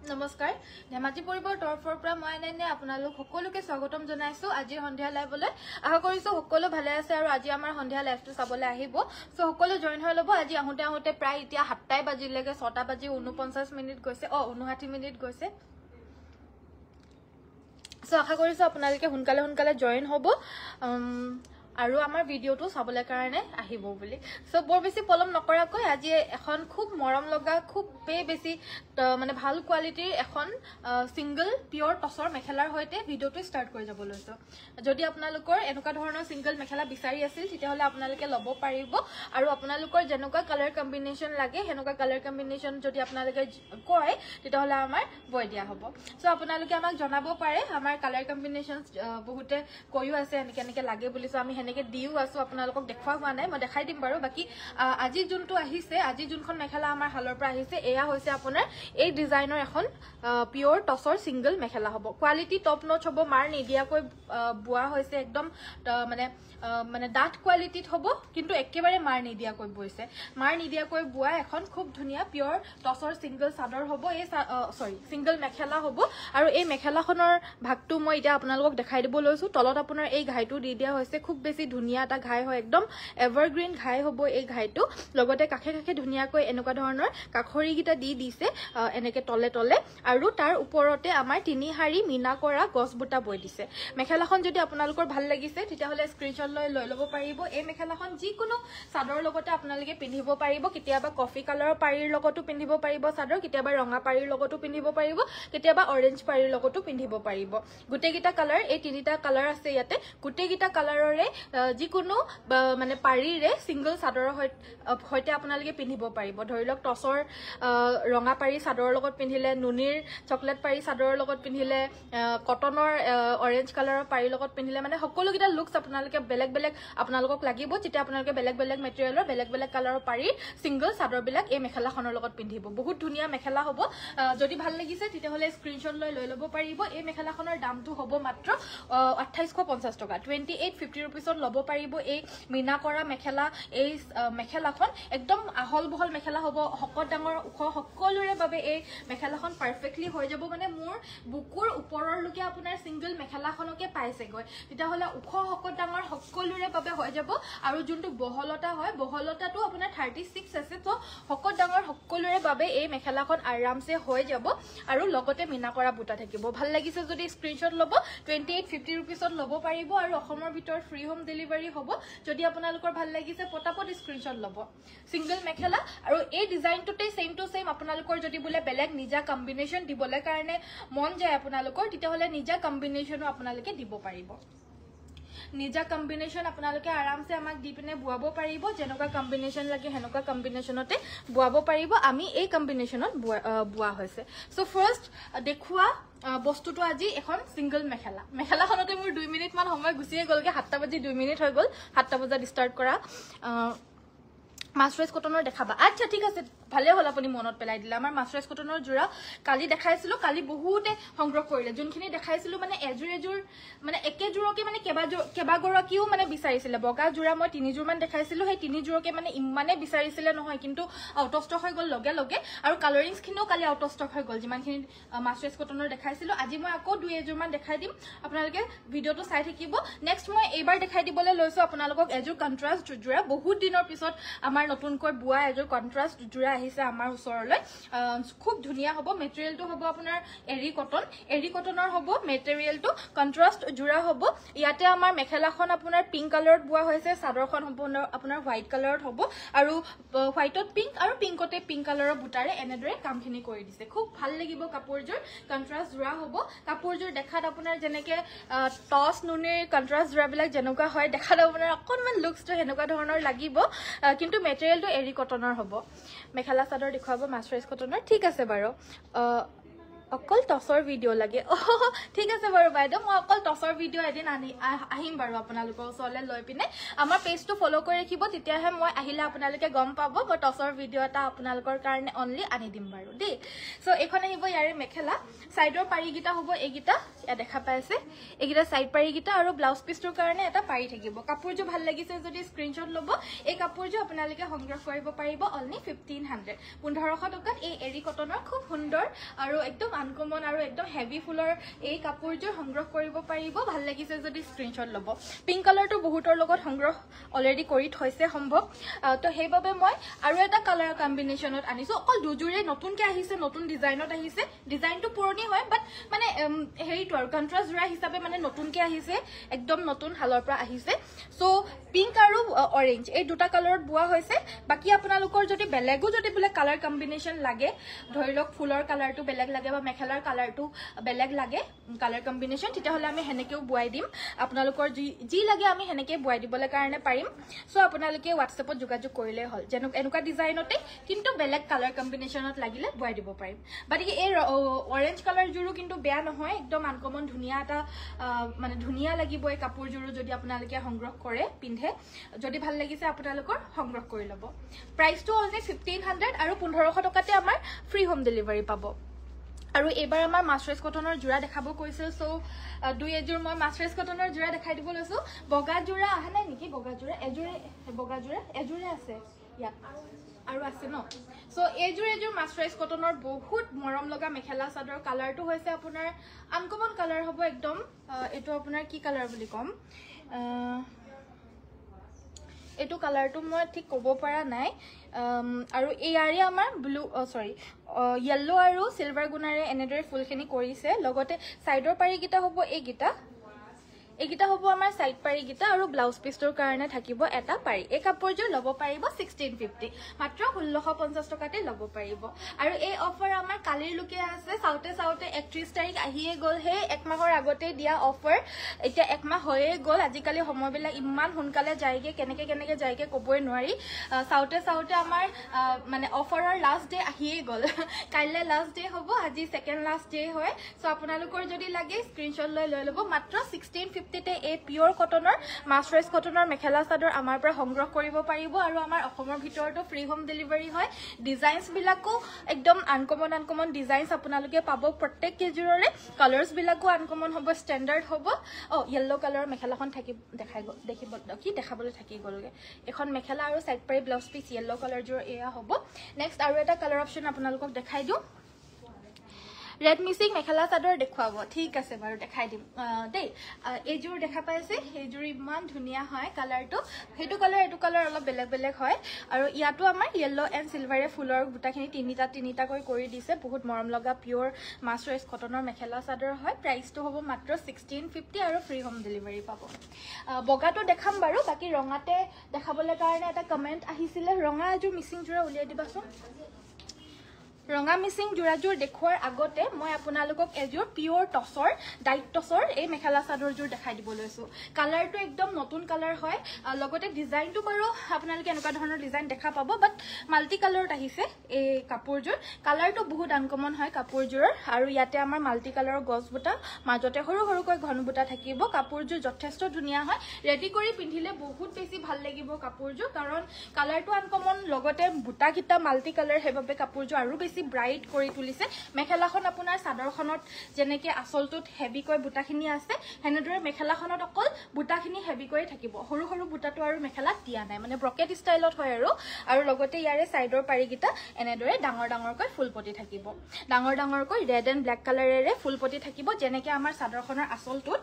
নমস্কাৰ ধেমাজি পৰিবৰ তৰফৰ পৰা মই এনে আপোনালোক সকলোকে স্বাগতম জনাইছো আজি সন্ধিয়া লাইভলৈ আশা কৰিছো সকলো ভালে আছে আৰু আজি আমাৰ সন্ধিয়া লাইভটো চাবলৈ আহিব সো সকলো জয়েন হৈ লব আজি আহোতে প্ৰায় এতিয়া 7টা বাজিলৈকে 6টা বাজি 49 মিনিট গৈছে 59 মিনিট গৈছে সো আশা কৰিছো আপোনালোকে সোনকালে জয়েন হ'ব আৰু আমাৰ ভিডিওটো চাবলৈ কাৰণে আহিব বুলি সো বৰ বেছি পলম নকৰাকৈ আজি এখন খুব মৰম লগা খুব বেছি মানে ভাল কোৱালিটিৰ এখন সিঙ্গল পিওৰ টসৰ মেখেলাৰ হৈতে ভিডিওটো স্টাৰ্ট কৰি যাব লৈছো যদি আপোনালোকৰ এনেকুৱা ধৰণৰ সিঙ্গল মেখেলা বিচাৰি আছিল তেতিয়াহলে আপোনালোকে লব পাৰিব আৰু আপোনালোকৰ যেনেকুৱা কালাৰ কম্বিনেশন লাগে হেনেকুৱা কালাৰ কম্বিনেশন যদি আপোনালোকে কয় তেতিয়াহলে আমাৰ বৈ দিয়া হ'ব সো আপোনালোকে আমাক জনাব পাৰে আমাৰ কালাৰ কম্বিনেশন বহুতে কৈও আছে এনেকে লাগে বুলি সো আমি হেনেকে দিও আছো আপোনালোকক দেখুৱা হোৱা নাই মই দেখাই দিম বাৰু বাকি আজি যোনটো আহিছে আজি যোনখন মেখেলা আমাৰ হালৰ পৰা আহিছে এয়া হৈছে আপোনাৰ এই ডিজাইনৰ এখন পিওৰ টসৰ সিঙ্গল মেখেলা হ'ব কোৱালিটি টপ নচ হ'ব মাৰ নিদিয়াকৈ বুৱা হৈছে একদম মানে ডাট কোৱালিটিত হ'ব কিন্তু একেবাৰে মাৰ নিদিয়াকৈ বৈছে মাৰ নিদিয়াকৈ বুৱা এখন খুব ধুনিয়া পিওৰ টসৰ সিঙ্গল চাদৰ হ'ব এই সিঙ্গল মেখেলা হ'ব আৰু এই মেখেলাখনৰ ভাগটো মই এতিয়া আপোনালোকক দেখাই দিব লৈছো তলত আপোনাৰ এই ঘাইটো দি দিয়া হৈছে খুব বেছি ধুনিয়া এটা ঘাই হয় একদম এভাৰগ্ৰীন ঘাই হ'ব এই ঘাইটো লগতে কাখে ধুনিয়াকৈ এনেকুৱা ধৰণৰ কাখৰি গিটা দি দিছে এনেকে তলে আৰু তাৰ ওপৰতে আমাৰ তিনি হাৰি মিনা কৰা গছ বুটা বৈ দিছে মেখেলাখন যদি আপোনালোকৰ ভাল লাগিছে তেতিয়াহলে স্ক্ৰিনশ্বট লৈ ল'ব পাৰিব এই মেখেলাখন যিকোনো চাদৰ লগতে আপোনালোকে পিন্ধিব পাৰিব কেতিয়াবা কফি কালাৰৰ পাৰীৰ লগতো পিন্ধিব পাৰিব চাদৰ কেতিয়াবা ৰঙা পাৰীৰ লগতো পিন্ধিব পাৰিব কেতিয়াবা অৰেঞ্জ পাৰীৰ লগতো পিন্ধিব পাৰিব গুটেগিটা কালাৰ এই তিনিটা কালাৰ আছে ইয়াতে গুটেগিটা কালাৰৰে যিকোনো মানে পাৰীৰে সিঙ্গল চাদৰৰ হৈতে আপোনালোকে পিন্ধিব পাৰিব ধৰিলক টসৰ ৰঙা পাৰী চাদৰৰ লগত পিন্ধিলে নুনিৰ চকলেট পাৰী চাদৰৰ লগত পিন্ধিলে কটনৰ অৰেঞ্জ কালাৰৰ পাৰীৰ লগত পিন্ধিলে মানে সকলো গিটা লুকস আপোনালোকে বেলেগ আপোনালোকক লাগিব যেতিয়া আপোনালোকে বেলেগ মেটেৰিয়েলৰ বেলেগ কালাৰৰ পাৰী সিঙ্গল চাদৰ বিলাক এই মেখেলাখনৰ লগত পিন্ধিব বহুত ধুনিয়া মেখেলা হ'ব যদি ভাল লাগিছে তেতিয়াহলে স্ক্ৰিনশ্বট লৈ ল'ব পাৰিব এই মেখেলাখনৰ দামটো হ'ব মাত্ৰ 2850 টকা 2850 रुपीसত ল'ব পাৰিব এই মিনা কৰা মেখেলা এই মেখেলাখন একদম আহল বহল মেখেলা হ'ব হকত ডাঙৰ উখ সকলোৰে বাবে এই মেখেলাখন পাৰফেক্টলি হৈ যাব মানে মোৰ বুকুৰ ওপৰৰ লকে আপোনাৰ সিঙ্গল মেখেলাখনকে পাইছে গৈ তেতিয়াহলে উখ হকত ডাঙৰ সকলোৰে বাবে হৈ যাব আৰু যোনটো বহলতা হয় বহলতাটো আপোনাৰ 36 আছে তো হকত ডাঙৰ সকলোৰে বাবে এই মেখেলাখন আৰামছে হৈ যাব আৰু লগতে মিনা কৰা বুটা থাকিব ভাল লাগিছে যদি স্ক্ৰিনশ্বট ল'ব 2850 रुपीसত ল'ব পাৰিব আৰু অসমৰ ভিতৰত ফ্ৰী হোম ডেলিভাৰী হ'ব যদি আপোনালোকৰ ভাল লাগিছে পটাপট স্ক্ৰিনশ্বট ল'ব সিঙ্গল মেখেলা আৰু এই ডিজাইনটোতে সেম টু সেম আপোনালোকৰ যদি বুলে বেলেগ নিজা কম্বিনেশন দিবলে কাৰণে মন যায় আপোনালোকৰ তেতিয়াহলে নিজা কম্বিনেশনো আপোনালোকে দিব পাৰিব নিজা কম্বিনেশন আপোনালোকে আৰামছে আমাক দি পিনে বুৱাব পাৰিব যেনেকুৱা কম্বিনেশন লাগে হেনেকুৱা কম্বিনেশনতে বুৱাব পাৰিব আমি এই কম্বিনেশনত বুৱা হৈছে সো ফাৰ্স্ট দেখুৱা বস্তুটো আজি এখন সিঙ্গল মেখেলাখনতে মোৰ 2 মিনিট মান সময় গুছিয়ে গলগে 7টা বাজি 2 মিনিট হৈ গল 7টা বজাত স্টাৰ্ট কৰা মাছৰাইজ কটনৰ দেখাবা আচ্ছা ঠিক আছে ভালে হল আপুনি মনত পেলাই দিলা আমাৰ মাছৰাইজ কটনৰ জোৰা কালি দেখাইছিলো কালি বহুতে সংগ্ৰহ কৰিলে যোনখিনি দেখাইছিলো মানে এজুৰ মানে একে জোৰকে মানে কেবা গৰাকিও মানে বিচাৰিছিলে বগা জোৰা মই 3 জোৰ মান দেখাইছিলো সেই 3 জোৰকে মানে ইমানে বিচাৰিছিলে নহয় কিন্তু আউট অফ ষ্টক হৈ গল লগে আৰু কালাৰিংছ খিনিও কালি আউট অফ ষ্টক হৈ গল যিমানখিনি মাছৰাইজ কটনৰ দেখাইছিলো আজি মই আকৌ 2 এজোৰ মান দেখাই দিম আপোনালোকে ভিডিওটো চাই থাকিব নেক্সট মই এইবাৰ দেখাই দিবলৈ লৈছো আপোনালোকক এজোৰ কন্ট্ৰাস্ট জোৰা বহুত দিনৰ পিছত আমাৰ নতুনকৈ বুৱা এজোৰ কন্ট্ৰাস্ট জোৰা আহিছে আমাৰ ওচৰলৈ খুব ধুনিয়া হ'ব মেটেৰিয়েলটো হ'ব আপোনাৰ এৰি কটনৰ হ'ব মেটেৰিয়েলটো কন্ট্ৰাস্ট জোৰা হ'ব ইয়াতে আমাৰ মেখেলাখন আপোনাৰ পিংক কালাৰত বুৱা হৈছে চাদৰখন হ'ব আপোনাৰ হোৱাইট কালাৰত হ'ব আৰু হোৱাইটত পিংক আৰু পিংকতে পিংক কালাৰৰ বুটাৰে এনেদৰে কামখিনি কৰি দিছে খুব ভাল লাগিব কাপোৰযোৰ কন্ট্ৰাস্ট জোৰা হ'ব কাপোৰযোৰ দেখাত আপোনাৰ যেনেকে টস নুনিৰ কন্ট্ৰাস্ট জোৰাবিলাক যেনেকুৱা হয় দেখাত আপোনাৰ অকনমান লুকসটো হেনেকুৱা ধৰণৰ লাগিব কিন্তু মেটেৰিয়েলটো এৰি কটনৰ হ'ব মেখেলা চাদৰ দেখুৱাব মাছৰাইজ কটনৰ ঠিক আছে বাৰু অকল টছৰ ভিডিঅ' লাগে ঠিক আছে বাৰু বাইদেউ মই অকল টছৰ ভিডিঅ' এদিন আহিম বাৰু আপোনালোকৰ ওচৰলৈ লৈ পিনে আমাৰ পেজটো ফ'ল' কৰি ৰাখিব তেতিয়াহে মই আহিলে আপোনালোকে গম পাব মই টছৰ ভিডিঅ' এটা আপোনালোকৰ কাৰণে অনলি আনি দিম বাৰু দেই চ' এইখন আহিব ইয়াৰে মেখেলা চাইডৰ পাৰিকেইটা হ'ব এইকেইটা ইয়াত দেখা পাইছে এইকেইটা চাইড পাৰিকেইটা আৰু ব্লাউজ পিচটোৰ কাৰণে এটা পাৰি থাকিব কাপোৰযোৰ ভাল লাগিছে যদি স্ক্ৰীনশ্বট ল'ব এই কাপোৰযোৰ আপোনালোকে সংগ্ৰহ কৰিব পাৰিব অনলি 1500 1500 টকাত এই এৰি কটনৰ খুব সুন্দৰ আৰু একদম আনকমন আৰু একদম হেভি ফুলৰ এই কাপোৰযোৰ সংগ্ৰহ কৰিব পাৰিব ভাল লাগিছে যদি স্ক্ৰীনশ্বট ল'ব পিংক কালাৰটো বহুতৰ লগত সংগ্ৰহ অলৰেডি কৰি থৈছে সম্ভৱ তো সেইবাবে মই আৰু এটা কালাৰ কম্বিনেশ্যনত আনিছো অকল দুযোৰে নতুনকৈ আহিছে নতুন ডিজাইনত আহিছে ডিজাইনটো পুৰণি হয় বাট মানে হেৰিটো আৰু কণ্ট্ৰাষ্ট জোৰা হিচাপে মানে নতুনকৈ আহিছে একদম নতুন হালৰ পৰা আহিছে চ' পিংক আৰু অৰেঞ্জ এই দুটা কালাৰত বোৱা হৈছে বাকী আপোনালোকৰ যদি বেলেগো যদি বোলে কালাৰ কম্বিনেশ্যন লাগে ধৰি লওক ফুলৰ কালাৰটো বেলেগ লাগে বা মেখেলাৰ কালাৰটো বেলেগ লাগে কালাৰ কম্বিনেশ্যন তেতিয়াহ'লে আমি সেনেকৈও বোৱাই দিম আপোনালোকৰ যি লাগে আমি সেনেকৈ বোৱাই দিবলৈ কাৰণে পাৰিম চ' আপোনালোকে হোৱাটছএপত যোগাযোগ কৰিলেই হ'ল এনেকুৱা ডিজাইনতে কিন্তু বেলেগ কালাৰ কম্বিনেশ্যনত লাগিলে বোৱাই দিব পাৰিম গতিকে এই অৰেঞ্জ কালাৰযোৰো কিন্তু বেয়া নহয় একদম আনকমন ধুনীয়া এটা মানে ধুনীয়া লাগিব এই কাপোৰযোৰো যদি আপোনালোকে সংগ্ৰহ কৰে পিন্ধে যদি ভাল লাগিছে আপোনালোকৰ সংগ্ৰহ কৰি ল'ব প্ৰাইচটো অনলি 1500 আৰু 1500 টকাতে আমাৰ ফ্ৰী হোম ডেলিভাৰী পাব আৰু এবাৰ আমাৰ মাছৰাইজ কটনৰ যোৰা দেখাব কৈছে চ' দুই এযোৰ মই মাছৰাইজ কটনৰ যোৰা দেখাই দিব লৈছো বগা যোৰা অহা নাই নেকি বগা যোৰা এযোৰে আছে ইয়াত আৰু আছে ন চ' এযোৰ মাছৰাইজ কটনৰ বহুত মৰম লগা মেখেলা চাদৰ কালাৰটো হৈছে আপোনাৰ আনকমন কালাৰ হ'ব একদম এইটো আপোনাৰ কি কালাৰ বুলি ক'ম এইটো কালাৰটো মই ঠিক ক'ব পৰা নাই আৰু ইয়াৰে আমাৰ ব্লু য়েল্লো আৰু চিলভাৰ গুণাৰে এনেদৰে ফুলখিনি কৰিছে লগতে চাইডৰ পাৰিকেইটা হ'ব এইকেইটা হ'ব আমাৰ সাইড পাৰি গিটা আৰু ব্লাউজ পিছটোৰ কাৰণে থাকিব এটা পাৰি এই কাপোৰযোৰ ল'ব পাৰিব 1650 মাত্ৰ 1650 টকাতে ল'ব পাৰিব আৰু এই অফাৰ আমাৰ কালিৰ লুকে আছে সাউতে 31 তাৰিখ আহিয়ে গ'ল হে এক মাহৰ আগতে দিয়া অফাৰ এতিয়া এক মাহ হৈয়ে গ'ল আজিকালি সময়বিলাক ইমান সোনকালে যায়গে কেনেকে যায়গে ক'বই নোৱাৰি সাউতে আমাৰ মানে অফাৰৰ লাষ্ট ডে আহিয়ে গ'ল কাইলে লাষ্ট ডে হ'ব আজি সেকেন্ড লাষ্ট ডে হয় সো আপোনালোকৰ যদি লাগে স্ক্ৰিনশ্বট লৈ ল'ব মাত্ৰ 1650 তে এই পিওৰ কটনৰ মাছৰাইজ কটনৰ মেখেলা চাদৰ আমাৰ পৰা সংগ্ৰহ কৰিব পাৰিব আৰু আমাৰ অসমৰ ভিতৰতো ফ্ৰী হোম ডেলিভাৰী হয় ডিজাইনস বিলাকো একদম আনকমন ডিজাইনস আপোনালোকে পাব প্ৰত্যেক কেজুৰৰে কালাৰস বিলাকো আনকমন হ'ব ষ্টেণ্ডাৰ্ড হ'ব ইয়েলো কালাৰৰ মেখেলাখন থাকি দেখাবলৈ থাকি গ'লগে এখন মেখেলা আৰু সাইড পাৰি ব্লাউজ পিস ইয়েলো কালাৰ জোৰ এয়া হ'ব নেক্সট আৰু এটা কালাৰ অপচন আপোনালোকক দেখাই দিও ৰেড মিক্সিং মেখেলা চাদৰ দেখুৱাব ঠিক আছে বাৰু দেখাই দিম দেই এইযোৰ দেখা পাইছে এইযোৰ ইমান ধুনীয়া হয় কালাৰটো হেতু কালাৰ এটু কালাৰ অলপ বেলেগ হয় আৰু ইয়াতো আমাৰ ইয়েলো এণ্ড সিলভাৰে ফুলৰ গুটাখিনি তিনিটা কৰি দিছে বহুত মৰম লগা পিওৰ মাছৰাইজ কটনৰ মেখেলা চাদৰ হয় প্ৰাইচটো হ'ব মাত্ৰ 1650 আৰু ফ্ৰী হোম ডেলিভাৰী পাব বগাটো দেখাম বাৰু বাকি ৰঙাতে দেখাবলৈ কাৰণে এটা কমেন্ট আহিছিলে ৰঙা এযোৰ মিক্সিং জোৰা উলিয়াই দিবাচোন ৰঙা মিক্সিং জোৰাজোৰ দেখুৱাৰ আগতে মই আপোনালোকক এযোৰ পিওৰ টছৰ ডাইট টছৰ এই মেখেলা চাদৰজোৰ দেখাই দিব লৈছো কালাৰটো একদম নতুন কালাৰ হয় লগতে ডিজাইনটো বাৰু আপোনালোকে এনেকুৱা ধৰণৰ ডিজাইন দেখা পাব বাট মাল্টি কালাৰত আহিছে এই কাপোৰজোৰ কালাৰটো বহুত আনকমন হয় কাপোৰজোৰৰ আৰু ইয়াতে আমাৰ মাল্টি কালাৰৰ গছ বুটা মাজতে সৰুকৈ ঘন বুটা থাকিব কাপোৰজোৰ যথেষ্ট ধুনীয়া হয় ৰেডি কৰি পিন্ধিলে বহুত বেছি ভাল লাগিব কাপোৰজোৰ কাৰণ কালাৰটো আনকমন লগতে বুটা কিটা মাল্টি কালাৰ হেবাবে কাপোৰজোৰ আৰু ব্ৰাইট কৰি তুলিছে মেখেলাখন আপোনাৰ সাদৰখনত যেনেকে আসলটোত হেভিকৈ বুটাখিনি আছে হেনেদৰে মেখেলাখনত অকল বুটাখিনি হেভিকৈ থাকিব সৰু বুটাটো আৰু মেখেলাত দিয়া নাই মানে ব্ৰকেট ষ্টাইলত হয় আৰু লগতে ইয়াৰে সাইডৰ পাৰিগিটা এনেদৰে ডাঙৰকৈ ফুলপটি থাকিব ডাঙৰকৈ ৰেড এণ্ড ব্ল্যাক কালাৰেৰে ফুলপটি থাকিব যেনেকে আমাৰ সাদৰখনৰ আসলটোত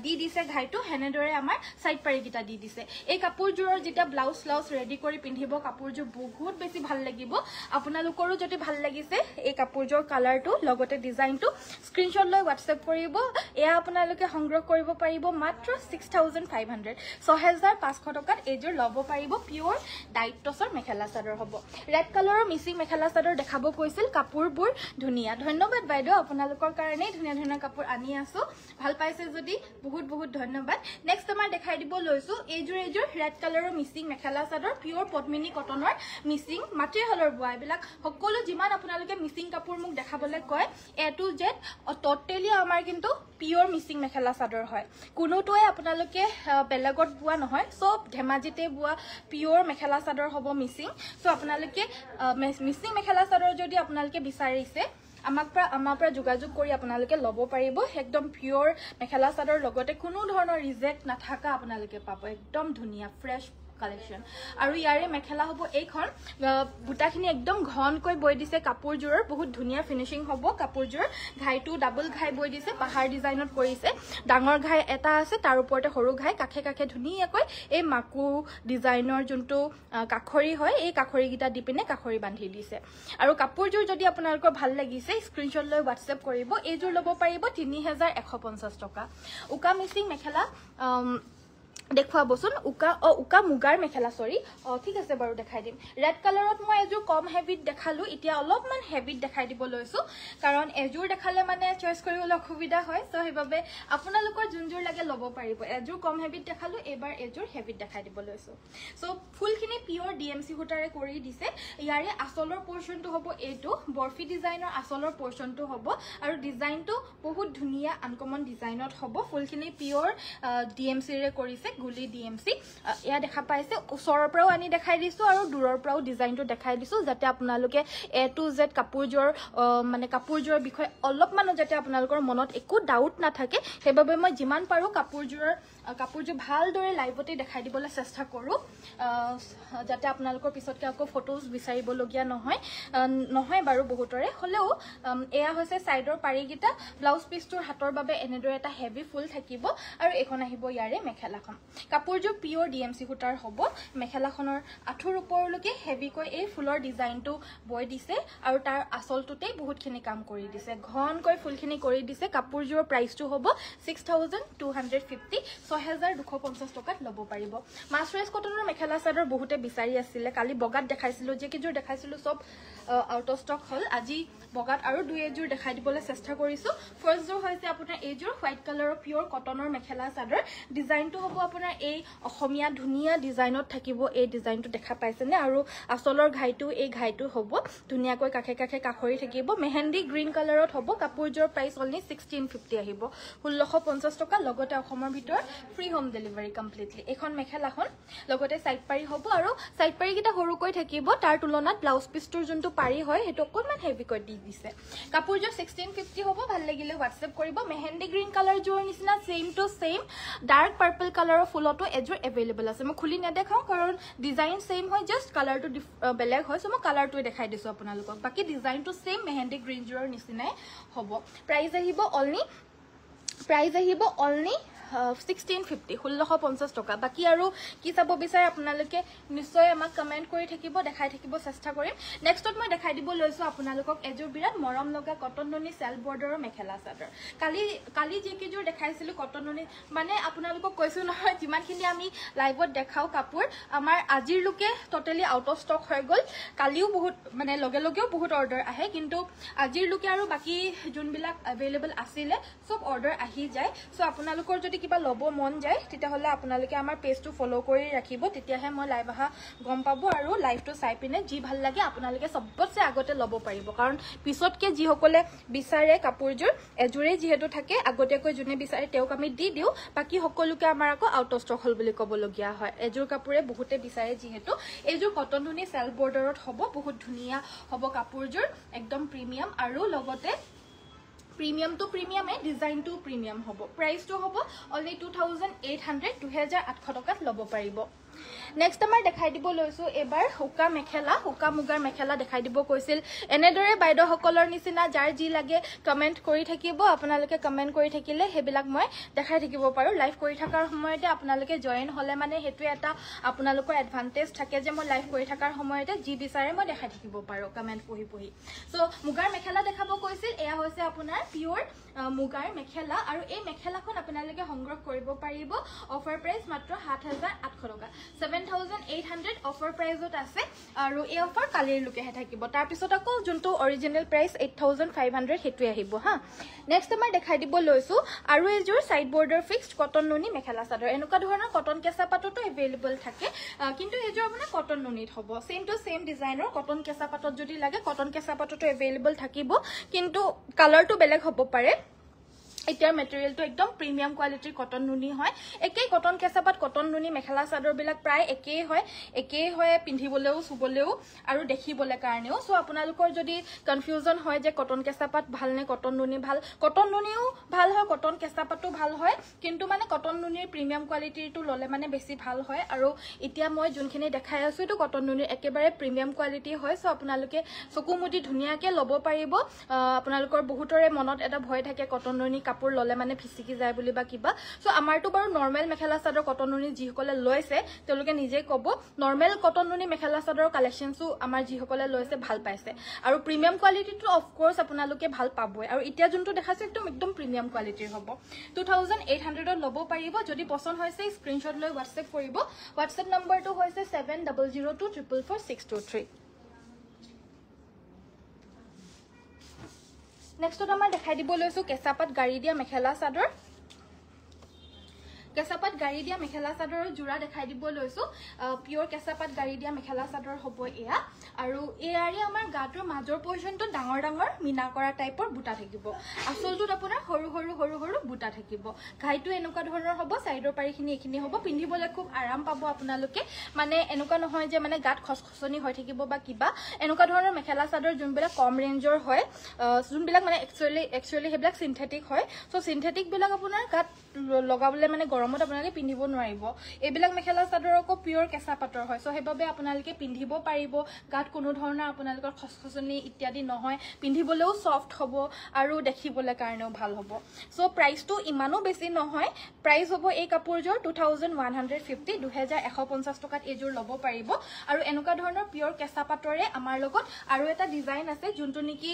দি দিছে ঘাইটো হেনেদৰে আমাৰ সাইড পাৰিগিটা দি দিছে এই কাপোৰজোৰৰ যেতিয়া ব্লাউজ ৰেডি কৰি পিন্ধিব কাপোৰজোৰ বহুত বেছি ভাল লাগিব আপোনালোকৰো যদি ভাল লাগিছে এই কাপোৰজোৰ কালাৰটো লগতে ডিজাইনটো স্ক্ৰিনশ্বট লৈ WhatsApp কৰিব এয়া আপোনালোকে সংগ্ৰহ কৰিব পাৰিব মাত্ৰ 6500 6500 টকাত এইযোৰ ল'ব পাৰিব পিওৰ ডাইট টছৰ মেখেলা চাদৰ হ'ব ৰেড কালাৰৰ মিক্সিং মেখেলা চাদৰ দেখাব কৈছিল কাপোৰবোৰ ধুনীয়া ধন্যবাদ বাইদেউ আপোনালোকৰ কাৰণে ধুনীয়া কাপোৰ আনি আছো ভাল পাইছে যদি বহুত ধন্যবাদ নেক্সট আমাৰ দেখাই দিব লৈছো এইযোৰ ৰেড কালাৰৰ মিক্সিং মেখেলা চাদৰ পিওৰ পদ্মিনী কটনৰ মিক্সিং মাটিৰ হলৰ বোৱা এইবিলাক সকলো যিমান আপোনালোকে মিচিং কাপোৰ মোক দেখাবলৈ কয় A to Z টোটেলি আমাৰ কিন্তু পিওৰ মিচিং মেখেলা চাদৰ হয় কোনোটোৱে আপোনালোকে বেলেগত বোৱা নহয় সব ধেমাজিতে বোৱা পিওৰ মেখেলা চাদৰ হ'ব মিচিং সো আপোনালোকে মিচিং মেখেলা চাদৰ যদি আপোনালোকে বিচাৰিছে আমাৰ পৰা যোগাযোগ কৰি আপোনালোকে ল'ব পাৰিব একদম পিওৰ মেখেলা চাদৰ লগতে কোনো ধৰণৰ ৰিজেক্ট নাথাকা আপোনালোকে পাব একদম ধুনীয়া ফ্ৰেছ কালেকশন আৰু ইয়াৰে মেখেলা হ'ব এইখন বুটাখিনি একদম ঘনকৈ বৈ দিছে কাপোৰজোৰৰ বহুত ধুনীয়া ফিনিশিং হ'ব কাপোৰজোৰ ঘাইটো ডাবল ঘাই বৈ দিছে পাহাৰ ডিজাইনত কৰিছে ডাঙৰ ঘাই এটা আছে তাৰ ওপৰতে সৰু ঘাই কাখে কাখে ধুনীয়াকৈ এই মাকু ডিজাইনৰ যোনটো কাখৰি হয় এই কাখৰি গিটা দি পিনে কাখৰি বান্ধি দিছে আৰু কাপোৰজোৰ যদি আপোনালোকৰ ভাল লাগিছে স্ক্ৰিনশ্বট লৈ WhatsApp কৰিব এইজোৰ ল'ব পাৰিব 3150 টকা উকা মিচিং মেখেলা দেখুৱাবচোন উকা মুগাৰ মেখেলা সৰি ঠিক আছে বাৰু দেখাই দিম ৰেড কালাৰত মই এজোৰ কম হেভিত দেখালো এতিয়া অলপমান হেভিত দেখাই দিব লৈছো কাৰণ এজোৰ দেখালে মানে চয়েস কৰিবলৈ অসুবিধা হয় সো সেইবাবে আপোনালোকৰ যোনজোৰ লাগে ল'ব পাৰিব এজোৰ কম হেভিত দেখালো এবাৰ এজোৰ হেভিত দেখাই দিব লৈছো সো ফুলখিনি পিওৰ DMC সূতাৰে কৰি দিছে ইয়াৰে আচলৰ পোৰশনটো হ'ব এইটো বৰফি ডিজাইনৰ আচলৰ পোৰশনটো হ'ব আৰু ডিজাইনটো বহুত ধুনীয়া আনকমন ডিজাইনত হ'ব ফুলখিনি পিওৰ DMC ৰে কৰিছে গুলি DMC ইয়া দেখা পাইছে ওচৰৰ পৰাও আনি দেখাই দিছো আৰু দূৰৰ পৰাও ডিজাইনটো দেখাই দিছো যাতে আপোনালোকে A to Z কাপোৰজোৰ মানে কাপোৰজোৰৰ বিষয়ে অলপমান যাতে আপোনালোকৰ মনত একো ডাউট নাথাকে সেইবাবে মই যিমান পাৰো কাপোৰজোৰ ভালদৰে লাইভতে দেখাই দিবলৈ চেষ্টা কৰো যাতে আপোনালোকৰ পিছতকে আকৌ ফটোজ বিচাৰিব লগিয়া নহয় বাৰু বহুতৰে হলেও এয়া হৈছে সাইডৰ পাৰিগিটা ব্লাউজ পিছটোৰ হাতৰ বাবে এনেদৰে এটা হেভি ফুল থাকিব আৰু এখন আহিব ইয়াৰে মেখেলাখন কাপোৰজোৰ পিওৰ DMC সূতাৰ হ'ব মেখেলাখনৰ আঠুৰ ওপৰলৈকে হেভিকৈ এই ফুলৰ ডিজাইনটো বৈ দিছে আৰু তাৰ আচলটোতে বহুতখিনি কাম কৰি দিছে ঘনকৈ ফুলখিনি কৰি দিছে কাপোৰজোৰ প্ৰাইসটো হ'ব 6250 6250 টকাত ল'ব পাৰিব মাছৰাইজ কটনৰ মেখেলা চাদৰ বহুতে বিচাৰি আছিল কালি বগাত দেখাইছিলো যে কিজোৰ দেখাইছিলো সব আউট অফ ষ্টক হল আজি বগাত আৰু দুই এজোৰ দেখাই দিবলৈ চেষ্টা কৰিছো ফাৰ্স্ট জোৰ হৈছে আপোনাৰ এইজোৰ হোৱাইট কালাৰৰ পিওৰ কটনৰ মেখেলা চাদৰ ডিজাইনটো হ'ব আপোনাৰ এই অসমীয়া ধুনীয়া ডিজাইনত থাকিব এই ডিজাইনটো দেখা পাইছেনে আৰু আচলৰ ঘাইটো এই ঘাইটো হ'ব ধুনীয়াকৈ কাখে কাখে কাখৰি থাকিব মেহেন্দি গ্ৰীন কালাৰত হ'ব কাপোৰজোৰ প্ৰাইস অনলি 1650 আহিব 1650 টকা লগতে অসমৰ ভিতৰ ফ্ৰী হোম ডেলিভাৰী কমপ্লিটলি এখন মেখেলাখন লগতে সাইড পাৰি হ'ব আৰু সাইড পাৰি কিটা সৰুকৈ থাকিব তাৰ তুলনাত ব্লাউজ পিছটোৰ যোনটো পাৰি হয় হেতু অকনমান হেভিকৈ দি দিছে কাপোৰজোৰ 1650 হ'ব ভাল লাগিলে WhatsApp কৰিব মেহেন্দি গ্ৰীন কালাৰ জোৰ নিচিনা same to same dark purple কালাৰৰ ফুলটো এজোৰ এভেইলেবল আছে মই খুলি নেদেখাও কাৰণ ডিজাইন সেম হয় জাস্ট কালাৰটো বেলেগ হয় সো মই কালাৰটো দেখাই দিছো আপোনালোকক বাকি ডিজাইনটো সেম মেহেন্দি গ্ৰীন জোৰৰ নিচিনাই হ'ব প্ৰাইস আহিব অনলি 1650 1650 টকা বাকি আৰু কি চাব বিচাৰে আপোনালোকে নিশ্চয় আমাক কমেন্ট কৰি থাকিব দেখাই থাকিব চেষ্টা কৰিম নেক্সটত মই দেখাই দিব লৈছো আপোনালোকক এজোৰ বিৰাট মৰম লগা কটন ননি সেল বৰ্ডাৰৰ মেখেলা চাদৰ কালি যে কিজোৰ দেখাইছিলো কটন ননি মানে আপোনালোকক কৈছো নহয় যিমানখিনি আমি লাইভত দেখাও কাপোৰ আমাৰ আজিৰ লুকে টোটালি আউট অফ ষ্টক হৈ গল কালিও বহুত মানে লগেও বহুত অৰ্ডাৰ আহে কিন্তু আজিৰ লুকে আৰু বাকি যোনবিলাক अवेलेबल আছিলে সব অৰ্ডাৰ আহি যায় সো আপোনালোকৰ যদি কিবা লব মন যায় তেতিয়া হলে আপোনালোকে আমাৰ পেজটো ফলো কৰি ৰাখিব তেতিয়াহে মই লাইভ আহা গম পাব আৰু লাইভটো চাই পিনে যি ভাল লাগে আপোনালোকে সবতছে আগতে লব পাৰিব কাৰণ পিছতকে যি সকলে বিচাৰে কাপোৰজোৰ এজোৰে যিহেতু থাকে আগতেকৈ যোনে বিচাৰে তেওঁক আমি দি দিও বাকি সকলোকে আমাৰ আকৌ আউট অফ ষ্টক হল বুলি ক'ব লগিয়া হয় এজোৰ কাপোৰে বহুতে বিচাৰে যিহেতু এজোৰ কটন ধুনি সেল বৰ্ডাৰত হ'ব বহুত ধুনিয়া হ'ব কাপোৰজোৰ একদম প্ৰিমিয়াম আৰু লগতে premium to premium design to premium হ'ব প্ৰাইসটো হ'ব অনলি 2800 2800 টকাত ল'ব পাৰিব নেক্সট আমাৰ দেখাই দিব লৈছো এবাৰ হুকা মুগাৰ মেখেলা দেখাই দিব কৈছিল এনেদৰে বাইদেউ সকলৰ নিচিনা যাৰ যি লাগে কমেন্ট কৰি থাকিব আপোনালোকে কমেন্ট কৰি থাকিলে হেবিলাক মই দেখাই থাকিব পাৰো লাইভ কৰি থাকাৰ সময়তে আপোনালোকে জয়েন হলে মানে হেতু এটা আপোনালোকৰ এডভান্টেজ থাকে যে মই লাইভ কৰি থাকাৰ সময়তে যি বিচাৰে মই দেখাই থাকিব পাৰো কমেন্ট পঢ়ি সো মুগাৰ মেখেলা দেখাব কৈছিল এয়া হৈছে আপোনাৰ পিওৰ মুগাৰ মেখেলা আৰু এই মেখেলাখন আপোনালোকে সংগ্ৰহ কৰিব পাৰিব অফাৰ প্ৰাইস মাত্ৰ ৭৮০০ টকা ৭৮০০ অফাৰ প্ৰাইসত আছে আৰু এই অফাৰ কালিৰ লৈকেহে থাকিব তাৰ পিছত আকৌ যোনটো অৰিজিনেল প্ৰাইস ৮৫০০ হেতুই আহিব হা নেক্সট আমাৰ দেখাই দিব লৈছো আৰু এজোৰ সাইড বৰ্ডাৰ ফিক্সড কটন নুনি মেখেলা চাদৰ এনেকুৱা ধৰণৰ কটন কেঁচা পাটতো এভেইলেবল থাকে কিন্তু এজোৰ আপোনাৰ কটন নুনিত হ'ব সেম টু সেম ডিজাইনৰ কটন কেঁচা পাটত যদি লাগে কটন কেঁচা পাটতো এভেইলেবল থাকিব কিন্তু কালাৰটো বেলেগ হ'ব পাৰে এতিয়াৰ মেটেৰিয়েলটো একদম প্ৰিমিয়াম কোৱালিটিৰ কটন নুনি হয় একেই কটন কেঁচাপাত কটন নুনি মেখেলা চাদৰ বিলাক প্ৰায় একেই হয় পিন্ধিবলেও সুবলেও আৰু দেখিবলে কাৰণেও সো আপোনালোকৰ যদি কনফিউজন হয় যে কটন কেঁচাপাত ভাল নে কটন নুনি ভাল কটন নুনিও ভাল হয় কটন কেঁচাপাতো ভাল হয় কিন্তু মানে কটন নুনিৰ প্ৰিমিয়াম কোৱালিটিৰটো ললে মানে বেছি ভাল হয় আৰু এতিয়া মই যোনখিনি দেখাই আছো এটো কটন নুনিৰ একেবাৰে প্ৰিমিয়াম কোৱালিটি হয় সো আপোনালোকে চকুমুদি ধুনিয়াকে লব পাৰিব আপোনালোকৰ বহুতৰে মনত এটা ভয় থাকে কটন নুনি কাপোৰ ললে মানে ফিসিকি যায় বুলি বা কিবা সো আমাৰটো বাৰু নৰমাল মেখেলা চাদৰ কটন নুনি যিসকলে লৈছে তেওঁলোকে নিজে কব নৰমাল কটন নুনি মেখেলা চাদৰ কালেকশনসু আমাৰ যিসকলে লৈছে ভাল পাইছে আৰু প্ৰিমিয়াম কোৱালিটিটো অফ কোৰ্স আপোনালোকে ভাল পাবই আৰু এতিয়া যোনটো দেখাছে একদম প্ৰিমিয়াম কোৱালিটিৰ হ'ব 2800 ত লব পাৰিব যদি পছন্দ হৈছে স্ক্ৰিনশ্বট লৈ WhatsApp কৰিব WhatsApp নম্বৰটো হৈছে 7002444623 Next to আমাৰ দেখাই দিব লৈছো কেঁচাপাত গাড়ী দিয়া মেখেলা চাদৰ কেঁচাপাত গাড়ী দিয়া মেখেলা চাদৰৰ জোৰা দেখাই দিব লৈছো পিওৰ কেঁচাপাত গাড়ী দিয়া মেখেলা চাদৰ হ'ব এয়া আৰু এয়াৰে আমাৰ গাটোৰ মাজৰ পৰ্যন্ত ডাঙৰ মিনা কৰা টাইপৰ বুটা থাকিব আসলটোত আপোনাৰ সৰু বুটা থাকিব ঘাইটো এনেকুৱা ধৰণৰ হ'ব সাইডৰ পাৰিখিনি এখিনি হ'ব পিন্ধিবলৈ খুব আৰাম পাব আপোনালোকে মানে এনেকুৱা নহয় যে মানে গাত খসখসনি হৈ থাকিব বা কিবা এনেকুৱা ধৰণৰ মেখেলা চাদৰ যোনবিলাক কম ৰেঞ্জৰ হয় যোনবিলাক মানে একচুয়ালি হেবিলাক সিনথেটিক হয় সো সিনথেটিক বিলাক আপোনাৰ গাত লগাবলে মানে গৰমত আপোনালোকে পিন্ধিব নোৱাৰিব এইবিলাক মেখেলা চাদৰকো পিওৰ কেঁচা পাটৰ হয় সো হেবাবে আপোনালোকে পিন্ধিব পাৰিব গাত কোনো ধৰণৰ আপোনালোকৰ খসখসনি ইত্যাদি নহয় পিন্ধিবলেও সফট হ'ব আৰু দেখিবলে কাৰণেও ভাল হ'ব সো প্ৰাইসটো ইমানো বেছি নহয় প্ৰাইস হ'ব এই কাপোৰজোৰ 2150 2150 টকাত এজোৰ লব পাৰিব আৰু এনেকুৱা ধৰণৰ পিওৰ কেঁচা পাটৰে আমাৰ লগত আৰু এটা ডিজাইন আছে যোনটো নেকি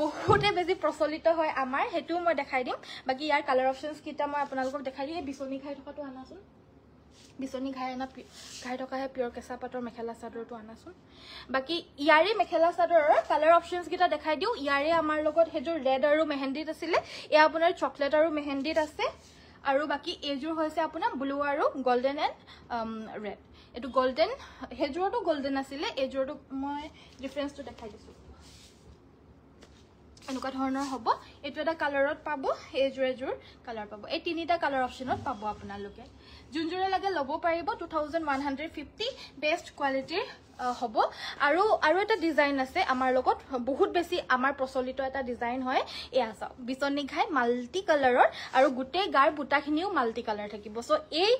বহুতে বেছি প্ৰচলিত হয় আমাৰ হেতু মই দেখাই দিম বাকি ইয়াৰ কালাৰ অপচনস কিটা মই আপোনালোকক দেখাই দিম বিছনি ঘাই থকাটো আনাচোন বিছনি ঘাই থকা হে পিওৰ কেঁচা পাটৰ মেখেলা চাদৰটো আনাচোন বাকি ইয়াৰে মেখেলা চাদৰৰ কালাৰ অপচনস কিটা দেখাই দিও ইয়াৰে আমাৰ লগত হেজোৰ ৰেড আৰু মেহেন্দিত আছিলে এয়া আপোনাৰ চকলেট আৰু মেহেন্দিত আছে আৰু বাকি এজোৰ হৈছে আপোনাৰ ব্লু আৰু গোল্ডেন এন্ড ৰেড এটো গোল্ডেন হেজোৰটো গোল্ডেন আছিলে এজোৰটো মই ডিফাৰেন্সটো দেখাই দিছো এনেকুৱা ধৰণৰ হ'ব এটো এটা কালাৰত পাব এজোৰ কালাৰ পাব এই তিনিটা কালাৰ অপচনত পাব আপোনালোকে যোনজোৰে লাগে লব পাৰিব 2150 বেষ্ট কোৱালিটিৰ হ'ব আৰু এটা ডিজাইন আছে আমাৰ লগত বহুত বেছি আমাৰ প্ৰচলিত এটা ডিজাইন হয় এয়া চাও বিছনি ঘাই মাল্টি কালাৰৰ আৰু গুটে গাৰ বুটাখিনিও মাল্টি কালাৰ থাকিব সো এই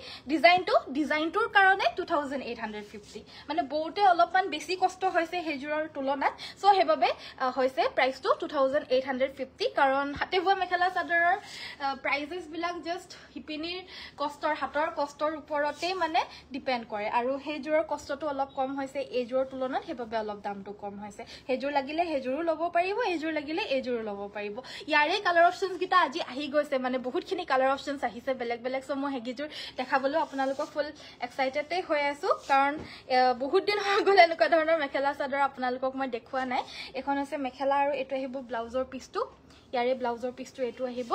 ডিজাইনটোৰ কাৰণে 2850 মানে বহুতে অলপমান বেছি কষ্ট হৈছে হেজুৰৰ তুলনাত সো হেবাবে হৈছে প্ৰাইসটো 2850 কাৰণ হাতে বোৱা মেখেলা চাদৰৰ প্ৰাইসেস বিলাক জাস্ট হিপিনিৰ কষ্টৰ হাতৰ কষ্টৰ ওপৰতে মানে ডিপেন্ড কৰে আৰু হেজুৰৰ কষ্টটো অলপ কম হৈছে এজোৰ তুলনাত হেবাবে অলপ দামটো কম হৈছে হেজুৰ লাগিলে হেজুৰো লব পাৰিব এজোৰ লাগিলে এজোৰো লব পাৰিব ইয়াৰে কালাৰ অপচনস কিটা আজি আহি গৈছে মানে বহুতখিনি কালাৰ অপচনস আহিছে বেলেগ সো মই হেগিজুৰ দেখাবলৈ আপোনালোকক ফুল এক্সাইটেড হৈ আছো কাৰণ বহুত দিন হৈ গ'ল এনেকুৱা ধৰণৰ মেখেলা চাদৰ আপোনালোকক মই দেখুৱা নাই এখন আছে মেখেলা আৰু এটো আহিব ব্লাউজৰ পিছটো ইয়াৰে ব্লাউজৰ পিছটো এটো আহিব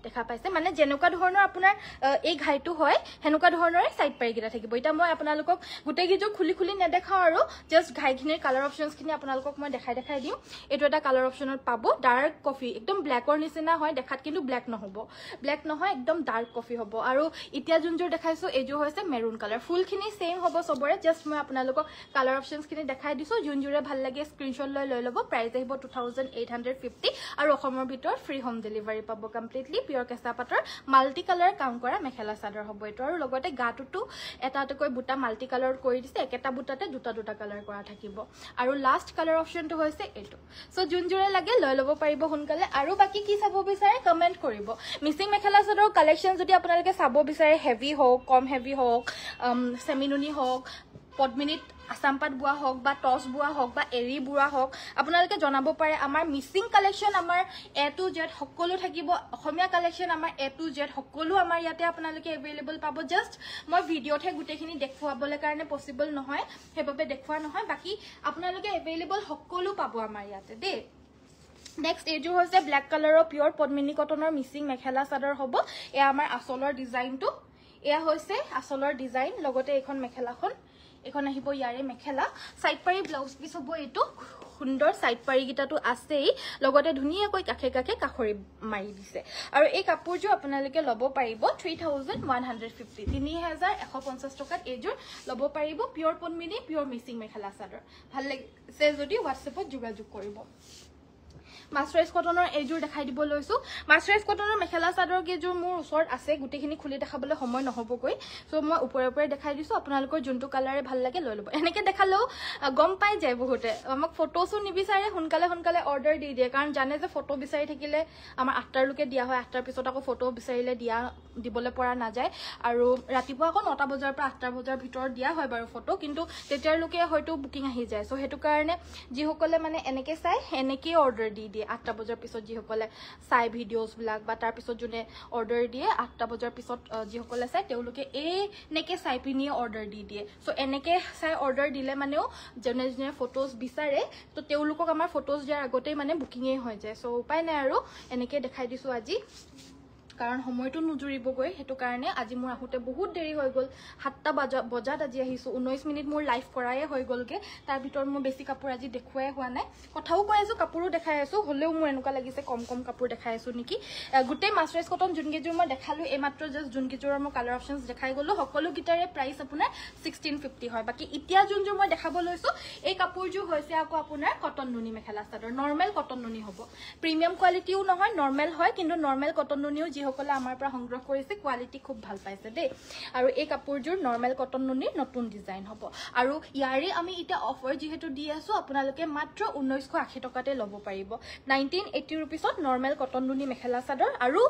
দেখা পাইছে মানে যেনেকুৱা ধৰণৰ আপোনাৰ এই ঘাইটো হয় হেনেকুৱা ধৰণৰ সাইড পাৰি গিটা থাকিব এটা মই আপোনালোকক গুটে গিজো খুলি নেদেখাও আৰু জাস্ট ঘাইখিনিৰ কালাৰ অপচনস খিনি আপোনালোকক মই দেখাই দিম এটো এটা কালাৰ অপচনত পাব ডাৰ্ক কফি একদম ব্ল্যাকৰ নিচিনা হয় দেখাত কিন্তু ব্ল্যাক নহব ব্ল্যাক নহয় একদম ডাৰ্ক কফি হ'ব আৰু এতিয়া যোনজোৰ দেখাইছো এজো হৈছে মেৰুন কালাৰ ফুলখিনি সেম হ'ব সবৰে জাস্ট মই আপোনালোকক কালাৰ অপচনস খিনি দেখাই দিছো যোনজোৰে ভাল লাগে স্ক্ৰিনশ্বট লৈ ল'ব প্ৰাইস আহিব 2850 আৰু অসমৰ ভিতৰত ফ্ৰী হোম ডেলিভাৰী পাব কমপ্লিটলি পিওৰ কেঁচা পাটৰ মাল্টি কালাৰ কাম কৰা মেখেলা চাদৰ হ'ব এটো আৰু লগতে গাটোটো এটাকৈ বুটা মাল্টি কালাৰ কৰি দিছে একেটা বুটাতে দুটা কালাৰ কৰা থাকিব আৰু লাষ্ট কালাৰ অপচনটো হৈছে এটো সো যোনজোৰে লাগে লৈ ল'ব পাৰিব সোনকালে আৰু বাকি কি চাব বিচাৰে কমেন্ট কৰিব মিসিং মেখেলা চাদৰ কালেকশন যদি আপোনালোকে চাব বিচাৰে হেভি হোক কম হেভি হোক সেমিনুনি হোক পদ্মিনীত আসাম পাট বুয়া হোক বা টস বুয়া হোক বা এৰি বুয়া হোক আপোনালোকে জনাব পাৰে আমাৰ মিচিং কালেকশ্যন আমাৰ A to Z সকলো থাকিব অসমীয়া কালেকশ্যন আমাৰ A to Z সকলো আমাৰ ইয়াতে আপোনালোকে এভেইলেবল পাব জাস্ট মই ভিডিঅ'তে গুটেখিনি দেখুৱাবলৈ কাৰণে পসিবল নহয় হেবাবে দেখুৱা নহয় বাকি আপোনালোকে এভেইলেবল সকলো পাব আমাৰ ইয়াতে দে নেক্সট এজু হৈছে ব্ল্যাক কালাৰৰ পিওৰ পদ্মিনী কটনৰ মিচিং মেখেলা চাদৰ হ'ব এ আমাৰ আসলৰ ডিজাইনটো এয়া হৈছে আসলৰ ডিজাইন লগতে এখন মেখেলাখন এখন আহিব ইয়াৰে মেখেলা সাইড পাৰি ব্লাউজ পিস হ'ব এটো সুন্দৰ সাইড পাৰি গিটাটো আছেই লগতে ধুনিয়াকৈ কাখে কাখে কাখৰি মাৰি দিছে আৰু এই কাপোৰটো আপোনালোকে লব পাৰিব 3150 3150 টকাত এজোৰ লব পাৰিব পিওৰ পদ্মিনী পিওৰ মিচিং মেখেলা চাদৰ ভাল লাগিছে যদি WhatsAppত যোগাযোগ কৰিব মাস্টাৰাইজ কটনৰ এজোৰ দেখাই দিব লৈছো মাস্টাৰাইজ কটনৰ মেখেলা চাদৰ কেজোৰ মোৰ ওচৰত আছে গুটেখিনি খুলি দেখাবলৈ সময় নহবকৈ সো মই ওপৰে ওপৰে দেখাই দিছো আপোনালোকৰ যোনটো কালাৰে ভাল লাগে লৈ লব এনেকে দেখালেও গম পাই যায় বহুতে আমাক ফটোসো নিবিচাৰে সোনকালে অৰ্ডাৰ দি দিয়ে কাৰণ জানে যে ফটো বিচাৰি থাকিলে আমাৰ 8টাৰ লকে দিয়া হয় 8টাৰ পিছত আকৌ ফটো বিচাৰিলে দিবলৈ পৰা না যায় আৰু ৰাতিপুৱা আকৌ 9টা বজাৰ পৰা 8টা বজাৰ ভিতৰত দিয়া হয় বাৰু ফটো কিন্তু তেতিয়াৰ লকে হয়তো বুকিং আহি যায় সো হেতু কাৰণে যি সকলে মানে এনেকে চাই এনেকে অৰ্ডাৰ দি 8টা বজাৰ পিছত যি সকলে চাই ভিডিওস বিলাক বা তাৰ পিছত জুনে অৰ্ডাৰ দিয়ে 8টা বজাৰ পিছত যি সকলে চাই তেওঁলোকে নেকে চাই পিনি অৰ্ডাৰ দি দিয়ে সো এনেকে চাই অৰ্ডাৰ দিলে মানেও জনে ফটোস বিচাৰে তো তেওঁলোকক আমাৰ ফটোস দিয়াৰ আগতে মানে বুকিংয়ে হৈ যায় সো উপায় নাই আৰু এনেকে দেখাই দিছো আজি কাৰণ সময়টো নুজুৰিবগৈ হেতু কাৰণে আজি মোৰ আহুতে বহুত দেৰি হৈ গল 7টা বজাত আজি আহিছো 19 মিনিট মোৰ লাইভ কৰায়ে হৈ গলগে তাৰ ভিতৰ মোৰ বেছি কাপোৰ আজি দেখুৱাই হোৱা নাই কথাও কৈ আছো কাপোৰো দেখাই আছো হলেও মোৰ এনেকুৱা লাগিছে কম কাপোৰ দেখাই আছো নেকি গুটে মাস্টাৰাইজ কটন জুনকেজুৰ মই দেখালো এমাত্ৰ জাস্ট জুনকেজুৰৰ মই কালাৰ অপচনস দেখাই গলো সকলো গিটাৰে প্ৰাইস আপোনাৰ 1650 হয় বাকি ইতিয়া জুনজুৰ মই দেখাব লৈছো এই কাপোৰজু হৈছে আকৌ আপোনাৰ কটন নুনি মেখেলা চাদৰ নৰমাল কটন নুনি হ'ব প্ৰিমিয়াম কোৱালিটিও নহয় নৰমাল হয় কিন্তু নৰমাল কটন নুনিও যি সকলে আমাৰ পৰা সংগ্ৰহ কৰিছে কোৱালিটি খুব ভাল পাইছে দে আৰু এই কাপোৰজুৰ নৰমাল কটন নুনিৰ নতুন ডিজাইন হ'ব আৰু ইয়াৰে আমি এটা অফাৰ যেহেতু দি আছো আপোনালোকে মাত্ৰ 1980 টকাতে লব পাৰিব 1980 रुपीसত নৰমাল কটন নুনি মেখেলা চাদৰ আৰু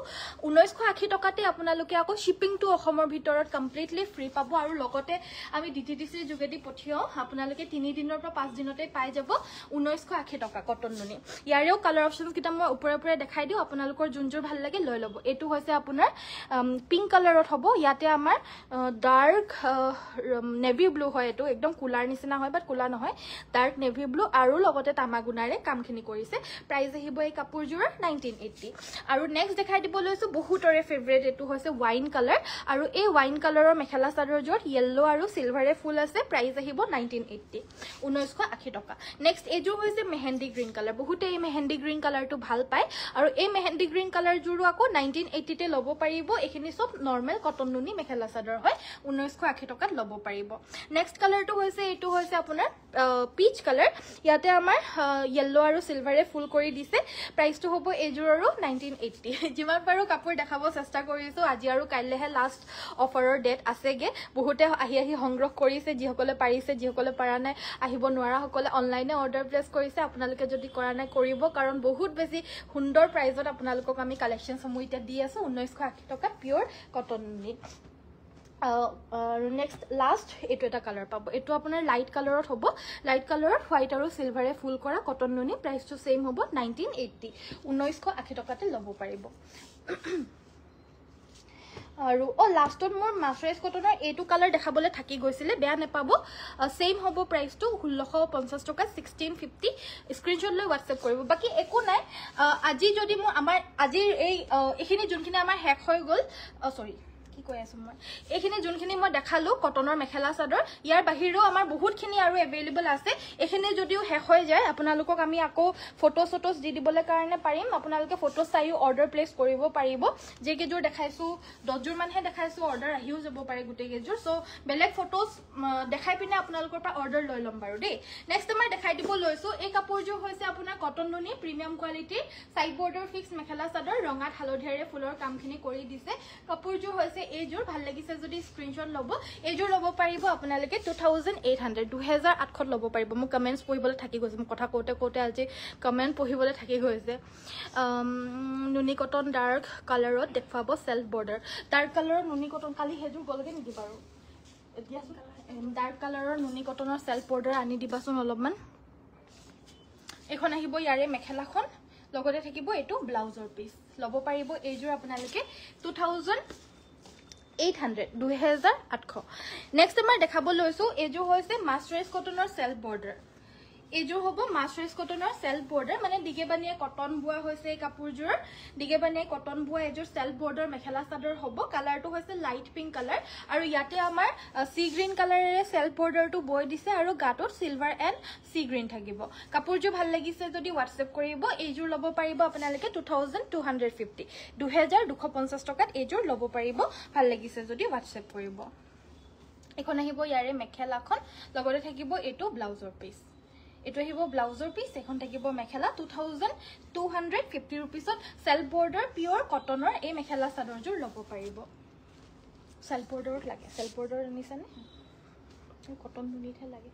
1980 টকাতে আপোনালোকে আকৌ শিপিং টু অসমৰ ভিতৰত কমপ্লিটলি ফ্ৰী পাব আৰু লগতে আমি ডিটিডিসি যোগেদি পঠিয়াও আপোনালোকে 3 দিনৰ পৰা 5 দিনতে পাই যাব 1980 টকা কটন নুনি ইয়াৰেও কালাৰ অপচনস কিটা মই ওপৰে দেখাই দিও আপোনালোকৰ যোনজোৰ ভাল লাগে লৈ লব এটো হৈছে আপোনাৰ পিংক কালাৰত হ'ব ইয়াতে আমাৰ ডাৰ্ক নেভি ব্লু হয় এটো একদম কুলাৰ নিচিনা হয় বাট কুলা নহয় ডাৰ্ক নেভি ব্লু আৰু লগতে তামাগুনাৰে কামখিনি কৰিছে প্ৰাইস আহিব এই কাপোৰজোৰ 1980 আৰু নেক্সট দেখাই দিব লৈছো বহুতৰে ফেভাৰিট এটো হৈছে ওয়াইন কালাৰ আৰু এই ওয়াইন কালাৰৰ মেখেলা চাদৰজোৰ ইয়েলো আৰু সিলভাৰে ফুল আছে প্ৰাইস আহিব 1980 1980 টকা নেক্সট এজো হৈছে মেহেন্দি গ্ৰীণ কালাৰ বহুতে এই মেহেন্দি গ্ৰীণ কালাৰটো ভাল পায় আৰু এই মেহেন্দি গ্ৰীণ কালাৰ জোৰো আকৌ 1980 তে লব পাৰিব এখিনি সব নৰমাল কটন নুনি মেখেলা চাদৰ হয় 1980 টকাত লব পাৰিব নেক্সট কালাৰটো হৈছে এটো হৈছে আপোনাৰ পিচ কালাৰ ইয়াতে আমাৰ ইয়েলো আৰু সিলভাৰে ফুল কৰি দিছে প্ৰাইসটো হ'ব এজোৰৰো 1980 যিমান পাৰো কাপোৰ দেখাব চেষ্টা কৰিছো আজি আৰু কাইলেহে লাষ্ট অফাৰৰ ডেট আছেগে বহুতে আহি সংগ্ৰহ কৰিছে যিসকলে পাৰিছে যিসকলে পাৰা নাই আহিব নোৱাৰা সকলে অনলাইনে অৰ্ডাৰ প্লেস কৰিছে আপোনালোকে যদি কৰা নাই কৰিব কাৰণ বহুত বেছি সুন্দৰ প্ৰাইজত আপোনালোকক আমি কালেকচন সমুইতে দি আছো 1980 টকা পিওৰ কটন নুনি নেক্সট লাষ্ট এটো এটা কালাৰ পাব এটো আপোনাৰ লাইট কালাৰত হ'ব লাইট কালাৰত হোৱাইট আৰু সিলভাৰে ফুল কৰা কটন নুনি প্ৰাইসটো সেম হ'ব 1980 1980 টকাতে লব পাৰিব আৰু লাষ্টত মোৰ মাস্টাৰাইজ কটনৰ এটো কালাৰ দেখাবলৈ থাকি গৈছিলে বেয়া নেপাব সেম হ'ব প্ৰাইসটো 1650 টকা 1650 স্ক্ৰিনশ্বট লৈ WhatsApp কৰিব বাকি একো নাই আজি যদি মই আমাৰ আজিৰ এইখিনি যোনখিনি আমাৰ হেক হৈ গল সৰি কি কৈ আছো মই এইখিনি যোনখিনি মই দেখালো কটনৰ মেখেলা চাদৰ ইয়াৰ বাহিৰেও আমাৰ বহুতখিনি আৰু এভেইলেবল আছে এইখিনি যদিও হেক হৈ যায় আপোনালোকক আমি আকৌ ফটোস দি দিবলৈ কাৰণে পাৰিম আপোনালোকে ফটো চাইও অৰ্ডাৰ প্লেস কৰিব পাৰিব যে কেজোৰ দেখাইছো 10 জোৰ মানহে দেখাইছো অৰ্ডাৰ আহিও যাব পাৰে গুটে কেজোৰ সো বেলেগ ফটোস দেখাই পিনে আপোনালোকৰ পৰা অৰ্ডাৰ লৈ লম বাৰু দেই নেক্সট মই দেখাই দিব লৈছো এই কাপোৰজোৰ হৈছে আপোনাৰ কটন নুনি প্ৰিমিয়াম কোৱালিটিৰ side border fix mekhela chador ৰঙাত হালধীয়াৰে ফুলৰ কামখিনি কৰি দিছে কাপোৰজোৰ হৈছে এজোৰ ভাল লাগিছে যদি স্ক্ৰিনশ্বট লব এজোৰ লব পাৰিব আপোনালোকে 2800 লব পাৰিব মোক কমেন্টস পঢ়িবলৈ থাকি গৈছে মোক কথা কোতে আজি কমেন্ট পঢ়িবলৈ থাকি গৈছে নুনি কটন ডাৰ্ক কালাৰত দেখুৱাব সেলফ বৰ্ডাৰ ডাৰ্ক কালাৰৰ নুনি কটন কালি হেজোৰ গলগে নেকি বাৰু এতিয়া ডাৰ্ক কালাৰৰ নুনি কটনৰ সেলফ বৰ্ডাৰ আনি দিবাচোন অলপমান এখন আহিব ইয়াৰে মেখেলাখন লগতে থাকিব এটো ব্লাউজৰ পিস লব পাৰিব এইযোৰ আপোনালোকে 2800 নেক্সট আমাৰ দেখাব লৈছো এইযোৰ হৈছে মাস্টাৰাইজ কটনৰ সেলফ বৰ্ডাৰ এইযোৰ হ'ব মাস্টাৰাইজ কটনৰ সেলফ বৰ্ডাৰ মানে দিগেবানিয়ে কটন বুৱা হৈছে এই কাপোৰযোৰ দিগেবানিয়ে কটন বুৱা এইযোৰ সেলফ বৰ্ডাৰ মেখেলা চাদৰ হ'ব কালাৰটো হৈছে লাইট পিংক কালাৰ আৰু ইয়াতে আমাৰ সি গ্ৰীন কালাৰেৰে সেলফ বৰ্ডাৰটো বৈ দিছে আৰু গাটোত সিলভাৰ এণ্ড সি গ্ৰীন থাকিব কাপোৰযোৰ ভাল লাগিছে যদি WhatsApp কৰিব এইযোৰ ল'ব পাৰিব আপোনালোকে 2250 2250 টকাত এইযোৰ ল'ব পাৰিব ভাল লাগিছে যদি WhatsApp কৰিব এখন আহিব ইয়াৰে মেখেলাখন লগতে থাকিব এটো ব্লাউজৰ পিস এটো আহিব ব্লাউজৰ পিস এখন থাকিব মেখেলা 2250 रुपीसত সেলফ বৰ্ডাৰ পিওৰ কটনৰ এই মেখেলা চাদৰযোৰ ল'ব পাৰিব সেলফ বৰ্ডাৰত লাগে সেলফ বৰ্ডাৰ আনিছানে কটন নুনিতহে লাগে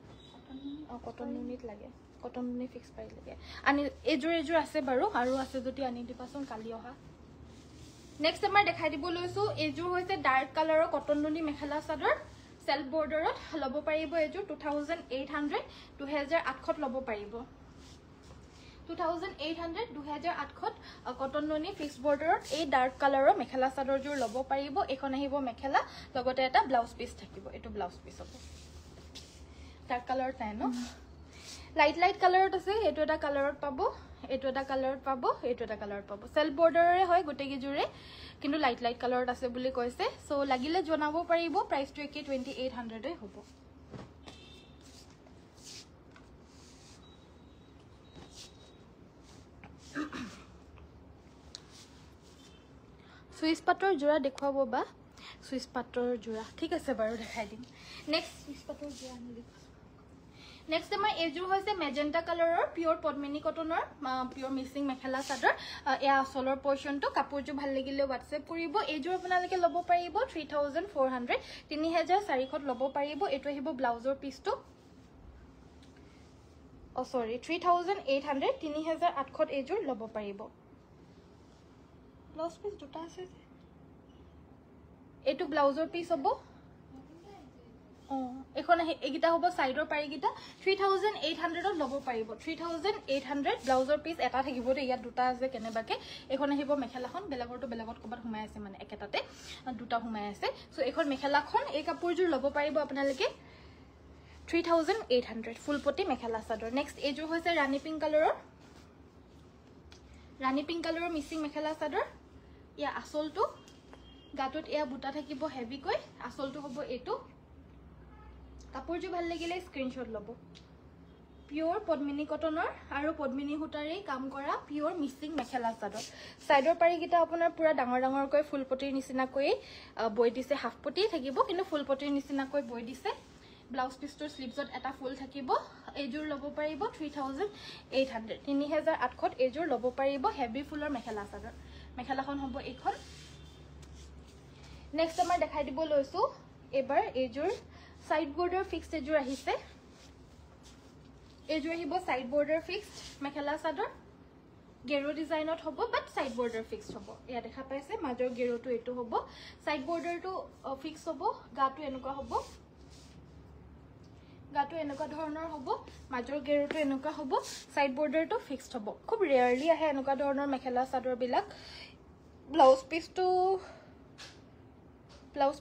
কটন নুনিত লাগে কটন নুনি ফিক্স পাই লাগে আনি এযোৰ আছে বাৰু আৰু আছে যদি আনি দিবাচোন কালি অহা নেক্সট আমাৰ দেখাই দিব লৈছো এযোৰ হৈছে ডাৰ্ক কালাৰৰ কটন নুনি মেখেলা চাদৰ সেলফ বৰ্ডাৰত লব পাৰিব এযোৰ 2800 2008ত লব পাৰিব 2800 2008ত কটন নুনি ফিক্স বৰ্ডাৰত এই ডাৰ্ক কালাৰৰ মেখেলা চাদৰযোৰ লব পাৰিব এখন আহিব মেখেলা লগতে এটা ব্লাউজ পিস থাকিব এটো ব্লাউজ পিস হ'ব ডাৰ্ক কালাৰত নাই ন লাইট কালাৰত আছে এটো এটা কালাৰত পাব এটো এটা কালাৰত পাব এটো এটা কালাৰত পাব সেলফ বৰ্ডাৰৰে হয় গোটে গিজুৰে কিন্তু লাইট কালাৰত আছে বুলি কৈছে সো লাগিলে জনাব পাৰিব প্ৰাইসটো একে 2800 এ হ'ব সুইচ পাটৰ জোৰা দেখুৱাব বা সুইচ পাটৰ জোৰা ঠিক আছে বাৰু দেখাই দিম নেক্সট সুইচ পাটৰ জোৰা আনি দিম নেক্সট আমাৰ এযোৰ হৈছে মেজেন্টা কালাৰৰ পিওৰ পদ্মিনী কটনৰ পিওৰ মিক্সিং মেখেলা চাদৰ এয়া আসলৰ পৰ্চনটো কাপোৰযোৰ ভাল লাগিলে WhatsApp কৰিব এইযোৰ আপোনালোকে ল'ব পাৰিব 3400 3400ত ল'ব পাৰিব এটো আহিব ব্লাউজৰ পিসটো সৰি 3800 3800ত এইযোৰ ল'ব পাৰিব ব্লাউজ পিস দুটা আছে এটো ব্লাউজৰ পিস হ'ব এখন এগিটা হ'ব সাইডৰ পাৰিগিটা 3800ত ল'ব পাৰিব 3800 ব্লাউজৰ পিস এটা থাকিব দে ইয়াত দুটা আছে কেনেবাকে এখন আহিব মেখেলাখন বেলেগৰটো বেলেগত কবাত হুমাই আছে মানে একেটাতে দুটা হুমাই আছে সো এখন মেখেলাখন এই কাপোৰযোৰ ল'ব পাৰিব আপোনালোকে 3800 ফুলপটি মেখেলা চাদৰ নেক্সট এযোৰ হৈছে ৰাণী পিংক কালাৰৰ মিক্সিং মেখেলা চাদৰ ইয়া আসলটো গাটোত এয়া বুটা থাকিব হেভি কৈ আসলটো হ'ব এটো কাপোৰযোৰ ভাল লাগিলে স্ক্ৰিনশ্বট ল'ব পিওৰ পদ্মিনী কটনৰ আৰু পদ্মিনী সূতাৰে কাম কৰা পিওৰ মিক্সিং মেখেলা চাদৰ সাইডৰ পাৰিগিটা আপোনাৰ পুৰা ডাঙৰ কৈ ফুলপটিৰ নিচিনাকৈ বৈ দিছে হাফ পটি থাকিব কিন্তু ফুলপটিৰ নিচিনাকৈ বৈ দিছে ব্লাউজ পিসটোৰ স্লিভছত এটা ফুল থাকিব এইযোৰ ল'ব পাৰিব 3800 3800ত এইযোৰ ল'ব পাৰিব হেভি ফুলৰ মেখেলা চাদৰ মেখেলাখন হ'ব এইখন নেক্সট আমাৰ দেখাই দিব লৈছো এবাৰ এইযোৰ সাইড বৰ্ডাৰ ফিক্সড এযোৰ আহিছে এইযোৰ আহিব side border fixed mekhela chador Gero ডিজাইনত হ'ব বাট সাইড বৰ্ডাৰ ফিক্সড হ'ব ইয়া দেখা পাইছে মাজৰ গেৰোটো এটো হ'ব সাইড বৰ্ডাৰটো ফিক্স হ'ব গাটো এনেকুৱা হ'ব গাটো এনেকুৱা ধৰণৰ হ'ব মাজৰ গেৰোটো এনেকুৱা হ'ব সাইড বৰ্ডাৰটো ফিক্সড হ'ব খুব ৰেয়াৰলি আহে এনেকুৱা ধৰণৰ মেখেলা চাদৰ বিলাক ব্লাউজ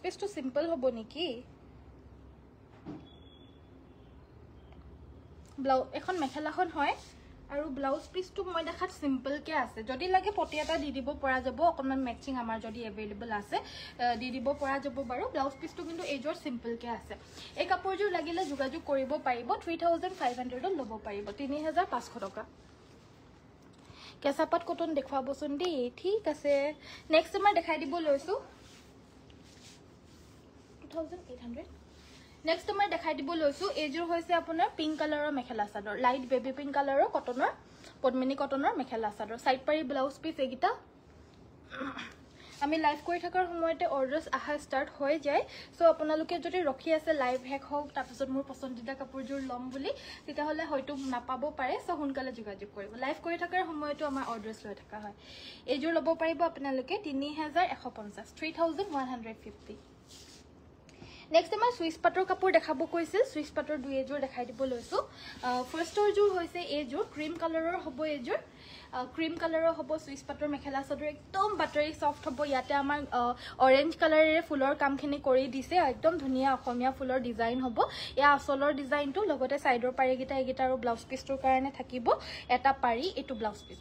পিসটো সিম্পল হ'ব নেকি ব্লাউজ এখন মেখেলাখন হয় আৰু ব্লাউজ পিসটো মই দেখাত সিম্পল কে আছে যদি লাগে পটি এটা দি দিব পৰা যাব অকমান ম্যাচিং আমাৰ যদি अवेलेबल আছে দি দিব পৰা যাব বাৰু ব্লাউজ পিসটো কিন্তু এইযোৰ সিম্পল কে আছে এই কাপোৰযোৰ লাগিলে যোগাযোগ কৰিব পাৰিব 3500 ল'ব পাৰিব 3500 টকা কেঁচাপাত কটন দেখুৱাবচোন দেই ঠিক আছে নেক্সট মই দেখাই দিব লৈছো 2800 নেক্সট মই দেখাই দিব লৈছো এইযোৰ হৈছে আপোনাৰ পিংক কালাৰৰ mekhela chador light baby pink কালাৰৰ কটনৰ পদ্মিনী কটনৰ মেখেলা চাদৰ সাইড পাৰি ব্লাউজ পিস এগিটা আমি লাইভ কৰি থকাৰ সময়তে অৰ্ডাৰছ আহা ষ্টাৰ্ট হৈ যায় সো আপোনালোকে যদি ৰখি আছে লাইভ হেক হওক তাৰপিছত মোৰ পছন্দিতা কাপোৰযোৰ ল'ম বুলি তেতিয়া হলে হয়তো নাপাব পাৰে সো সোনকালে যোগাযোগ কৰিব লাইভ কৰি থকাৰ সময়তো আমাৰ অৰ্ডাৰছ লৈ থকা হয় এইযোৰ ল'ব পাৰিব আপোনালোকে 3150 3150 নেক্সট আমাৰ সুইচ পাটৰ কাপোৰ দেখাব কৈছিল সুইচ পাটৰ দুই এযোৰ দেখাই দিব লৈছো ফাৰ্ষ্টৰ যোৰ হৈছে এইযোৰ ক্ৰীম কালাৰৰ হ'ব এইযোৰ ক্ৰীম কালাৰৰ হ'ব সুইচ পাটৰ মেখেলা চাদৰ একদম বাটাৰী সফট হ'ব ইয়াতে আমাৰ অৰেঞ্জ কালাৰেৰে ফুলৰ কামখিনি কৰি দিছে একদম ধুনীয়া অসমীয়া ফুলৰ ডিজাইন হ'ব ইয়া আচলৰ ডিজাইনটো লগতে সাইডৰ পাৰিগিটা এগিটা আৰু ব্লাউজ পিছটোৰ কাৰণে থাকিব এটা পাৰি এটো ব্লাউজ পিছ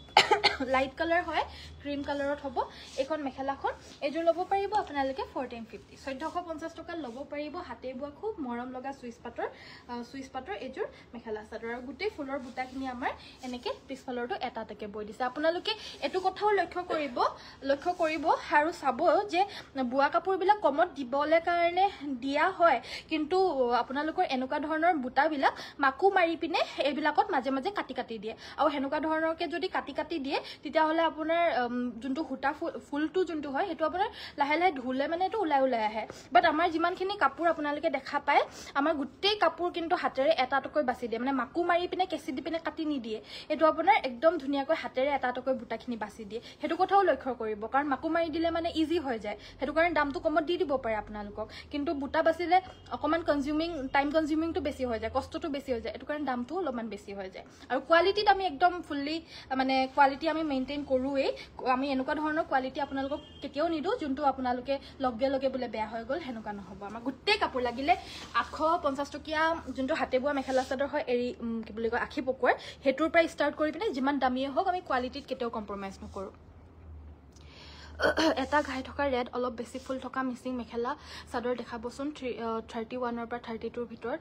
লাইট কালাৰ হয় ক্ৰীম কালাৰত হ'ব এখন মেখেলাখন এযোৰ ল'ব পাৰিব আপোনালোকে 1450 1450 টকা ল'ব পাৰিব হাতে বোৱা খুব মৰম লগা সুইচ পাটৰ এযোৰ মেখেলা চাদৰ আৰু গোটেই ফুলৰ বুটাখিনি আমাৰ এনেকে পিছফালৰটো এটা টাকে বৈ দিছে আপোনালোকে এটো কথাও লক্ষ্য কৰিব আৰু চাব যে বুৱা কাপোৰবিলাক কমত দিবলে কাৰণে দিয়া হয় কিন্তু আপোনালোকৰ এনেকুৱা ধৰণৰ বুটাবিলাক মাকু মাৰি পিনে এইবিলাকত মাজে মাজে কাটি দিয়ে আৰু হেনুকা ধৰণৰকে যদি কাটি দিয়ে তেতিয়া হলে আপোনাৰ যোনটো হুটা ফুলটো যোনটো হয় হেতু আপোনাৰ লাহে লাহে ধুলে মানে এটো উলাই আহে বাট আমাৰ যিমানখিনি কাপোৰ আপোনালোকে দেখা পায় আমাৰ গুটেই কাপোৰ কিন্তু হাতেৰে এটা টকৈ বাছি দিয়ে মানে মাকু মাৰি পিনে কেঁচি দি পিনে কাটি নিদিয়ে এটো আপোনাৰ একদম ধুনিয়াকৈ হাতেৰে এটা টকৈ বুটাখিনি বাছি দিয়ে হেতু কথাও লক্ষ্য কৰিব কাৰণ মাকু মাৰি দিলে মানে ইজি হৈ যায় হেতু কাৰণে দামটো কমত দি দিব পাৰে আপোনালোকক কিন্তু বুটা বাছিলে অকমান টাইম কনজিউমিংটো বেছি হৈ যায় কষ্টটো বেছি হৈ যায় এটো কাৰণে দামটো অলপমান বেছি হৈ যায় আৰু কোৱালিটিত আমি একদম ফুললি মানে কোৱালিটি আমি মেইনটেইন কৰোৱে আমি এনেকুৱা ধৰণৰ কোৱালিটি আপোনালোকক কেতিয়াও নিদো যোনটো আপোনালোকে লগে বুলে বেয়া হৈ গল হেনুকা নহব আমাৰ গুটেই কাপোৰ লাগিলে 850 টকিয়া যোনটো হাতে বোৱা মেখেলা চাদৰ হয় এৰি কি বুলি কয় আখি পকুৱাৰ হেতুৰ পৰা ষ্টাৰ্ট কৰি পিনে যিমান দামীয়ে হোক আমি কোৱালিটিত কেতিয়াও কম্প্ৰমাইজ নকৰো এটা ঘাই থকা ৰেড অলপ বেছি ফুল থকা মিসিং মেখেলা চাদৰ দেখাবচোন 31 ৰ পৰা 32 ৰ ভিতৰ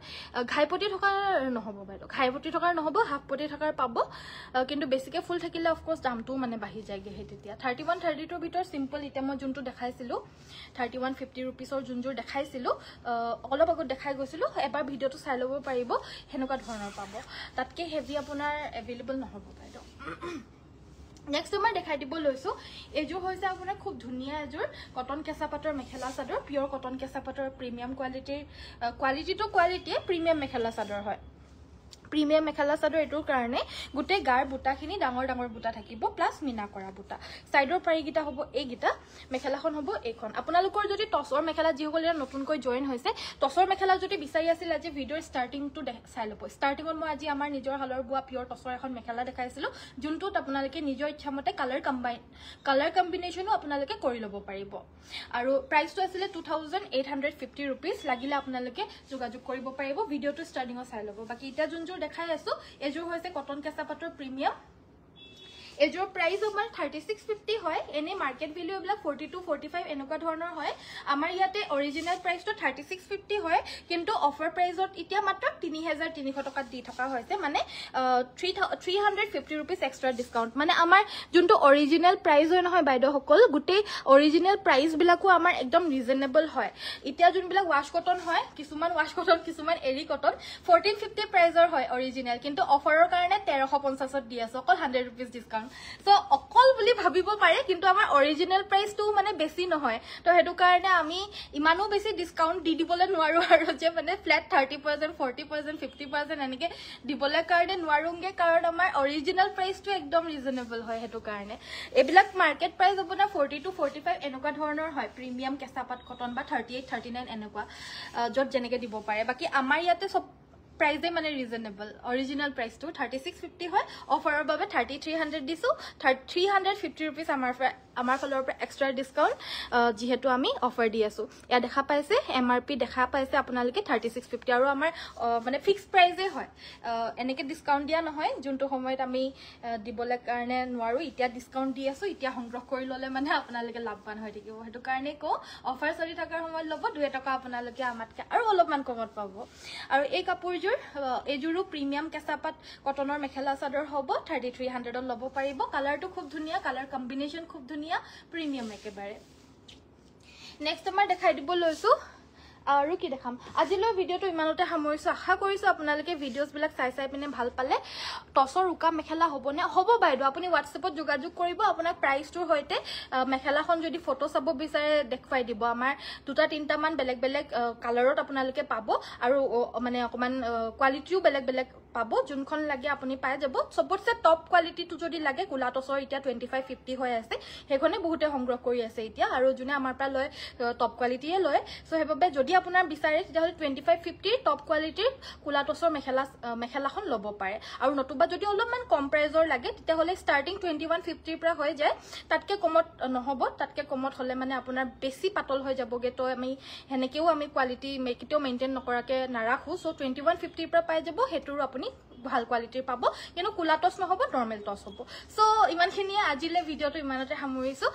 ঘাইপতি থকা নহব বাইদ ঘাইপতি থকা নহব হাফ পতি থকাৰ পাব কিন্তু বেছিকে ফুল থাকিলে অফ কোৰ্স দামটো মানে বাঢ়ি যায়গে হে তেতিয়া 31 32 ৰ ভিতৰ সিম্পল ইটা মই যোনটো দেখাইছিলো 3150 रुपीसৰ যোনজোৰ দেখাইছিলো অলপ আগত দেখাই গৈছিলো এবাৰ ভিডিওটো চাই লব পাৰিব হেনুকা ধৰণৰ পাব তাতকে হেভি আপোনাৰ अवेलेबल নহব বাইদ নেক্সট মই দেখাই দিব লৈছো এযোৰ হৈছে আপোনাৰ খুব ধুনিয়া এযোৰ কটন কেঁচা পাটৰ মেখেলা চাদৰ পিওৰ কটন কেঁচা পাটৰ premium quality premium mekhela chador হয় প্ৰিমিয়াম মেখেলা চাদৰ এটোৰ কাৰণে গুটে গাৰ বুটাখিনি ডাঙৰ বুটা থাকিব প্লাস মিনা কৰা বুটা সাইডৰ পাৰিগিটা হ'ব এইগিটা মেখেলাখন হ'ব এইখন আপোনালোকৰ যদি টসৰ মেখেলা যিসকলে নতুনকৈ জয়েন হৈছে টসৰ মেখেলা যদি বিচাৰি আছিল আজি ভিডিওৰ ষ্টাৰ্টিংটো চাই লব ষ্টাৰ্টিংত মই আজি আমাৰ নিজৰ হালৰ বুৱা পিওৰ টসৰ এখন মেখেলা দেখাইছিলো যোনটোত আপোনালোকে নিজৰ ইচ্ছামতে কালাৰ কম্বিনেশনো আপোনালোকে কৰি লব পাৰিব আৰু প্ৰাইসটো আছিল 2850 रुपीस লাগিলে আপোনালোকে যোগাযোগ কৰিব পাৰিব ভিডিওটো ষ্টাৰ্টিংত চাই লব বাকি এটা যোনজোৰ দেখাই আছো এযোৰ হৈছে কটন কেঁচা পাটৰ প্ৰিমিয়াম এযোৰ প্ৰাইস আমাৰ 3650 হয় এনে মাৰ্কেট ভ্যালু এবলা 42 45 এনেকুৱা ধৰণৰ হয় আমাৰ ইয়াতে অৰিজিনাল প্ৰাইসটো 3650 হয় কিন্তু অফাৰ প্ৰাইসত এতিয়া মাত্ৰ 3300 টকা দি থকা হৈছে মানে 350 रुपीस এক্সট্ৰা ডিসকাউন্ট মানে আমাৰ যোনটো অৰিজিনাল প্ৰাইস হয় নহয় বাইদ সকল গুটে অৰিজিনাল প্ৰাইস বিলাকো আমাৰ একদম ৰিজনেবল হয় এতিয়া যোনবিলাক ওয়াশ কটন হয় কিছুমান ওয়াশ কটন কিছুমান এৰি কটন 1450 প্ৰাইসৰ হয় অৰিজিনাল কিন্তু অফাৰৰ কাৰণে 1350 দি আছে অকল 100 रुपीस ডিসকাউন্ট সো অকল বুলি ভাবিব পাৰে কিন্তু আমাৰ অৰিজিনাল প্ৰাইসটো মানে বেছি নহয় তো হেতু কাৰণে আমি ইমানো বেছি ডিসকাউন্ট দি দিবলে নোৱাৰো আৰু যে মানে ফ্ল্যাট 30% 40% 50% এনেকে দিবলে কাৰণে নোৱাৰোংগে কাৰণ আমাৰ অৰিজিনাল প্ৰাইসটো একদম ৰিজনেবল হয় হেতু কাৰণে এবিলাক মাৰ্কেট প্ৰাইস আপোনাৰ 40 to 45 এনেকুৱা ধৰণৰ হয় প্ৰিমিয়াম কেঁচাপাত কটন বা 38 39 এনেকুৱা যত যেনেকে দিব পাৰে বাকি আমাৰ ইয়াতে সব प्राइस মানে ৰিজনেবল অৰিজিনাল প্ৰাইস টু 3650 হয় অফাৰৰ বাবে 3300 দিছো 350 रुपीस আমাৰ ফলৰ পৰা এক্সট্ৰা ডিসকাউন্ট যেহেতু আমি অফাৰ দি আছো ইয়া দেখা পাইছে এমআৰপি দেখা পাইছে আপোনালোকে 3650 আৰু আমাৰ মানে ফিক্স প্ৰাইসে হয় এনেকে ডিসকাউন্ট দিয়া নহয় যোনটো সময়ত আমি দিবলে কাৰণে নোৱাৰো এতিয়া ডিসকাউন্ট দি আছো এতিয়া সংগ্ৰহ কৰি ললে মানে আপোনালোকে লাভবান হৈ থাকিব হেতু কাৰণে কো অফাৰ চলি থকাৰ সময়ত লব 2 টকা আপোনালোকে আমাতকে আৰু অলপমান কমত পাব আৰু এই কাপোৰযোৰ এজুৰু প্ৰিমিয়াম কেঁচাপাত কটনৰ মেখেলা চাদৰ হ'ব 3300 ত ল'ব পাৰিব কালাৰটো খুব ধুনিয়া কালাৰ কম্বিনেশন খুব ধুনিয়া প্ৰিমিয়াম একেবাৰে নেক্সট আমাৰ দেখাই দিব লৈছো আৰু কি দেখাম আজিলৈ ভিডিওটো ইমানতে সামৰিছো আশা কৰিছো আপোনালোকে ভিডিওস বিলাক চাই পিনে ভাল পালে টসৰ উকা মেখেলা হ'বনে হ'ব বাইদো আপুনি WhatsAppত যোগাযোগ কৰিব আপোনাৰ প্ৰাইসটোৰ হৈতে মেখেলাখন যদি ফটো চাব বিচাৰে দেখুৱাই দিব আমাৰ দুটা তিনটা মান বেলেগ কালাৰত আপোনালোকে পাব আৰু মানে অকমান কোৱালিটিও বেলেগ পাব যোনখন লাগে আপুনি পাই যাব সবতছে টপ কোৱালিটিটো যদি লাগে কুলা টছৰ এতিয়া 2550 হৈ আছে হেখনে বহুতে সংগ্ৰহ কৰি আছে এতিয়া আৰু যোনে আমাৰ পৰা লয় টপ কোৱালিটিয়ে লয় সো হেবাবে যদি আপোনাৰ বিচাৰে তেতিয়া হলে 2550 টপ কোৱালিটিৰ কুলা টছৰ মেখেলাখন ল'ব পাৰে আৰু নতুবা যদি অলপমান কম প্ৰাইজৰ লাগে তেতিয়া হলে ষ্টাৰ্টিং 2150 পৰা হৈ যায় তাতকে কমত নহব তাতকে কমত হলে মানে আপোনাৰ বেছি পাতল হৈ যাবগে তো আমি হেনেকেও আমি কোৱালিটি মেকিটো মেইনটেইন নকৰাকে নাৰাখো সো 2150 পৰা পাই যাব হেতুৰ আপুনি ভাল কোৱালিটিৰ পাব কিন্তু কুলা টছ নহব নৰমাল টছ হ'ব সো ইমানখিনিয়ে আজিলে ভিডিওটো ইমানতে সামৰিছো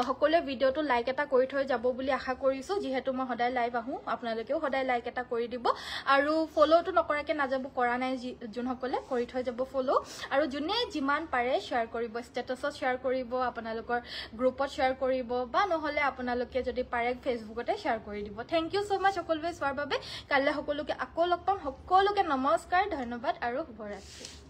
সকলোৱে ভিডিওটো লাইক এটা কৰি থৈ যাব বুলি আশা কৰিছো যিহেতু মই সদায় লাইভ আহো আপোনালোকেও সদায় লাইক এটা কৰি দিব আৰু ফলোটো নকৰাকে নাযাব কৰা নাই যোনসকলে কৰি থৈ যাব ফলো আৰু যোনে যিমান পাৰে শেয়াৰ কৰিব ষ্টেটাছত শেয়াৰ কৰিব আপোনালোকৰ গ্ৰুপত শেয়াৰ কৰিব বা নহলে আপোনালোকে যদি পাৰে ফেচবুকতে শেয়াৰ কৰি দিব থ্যাংক ইউ সো মাচ সকলোৱে চোৱাৰ বাবে কাইলৈ সকলোকে আকৌ লগ পাম সকলোকে নমস্কাৰ ধন্যবাদ আৰু শুভৰাত্ৰি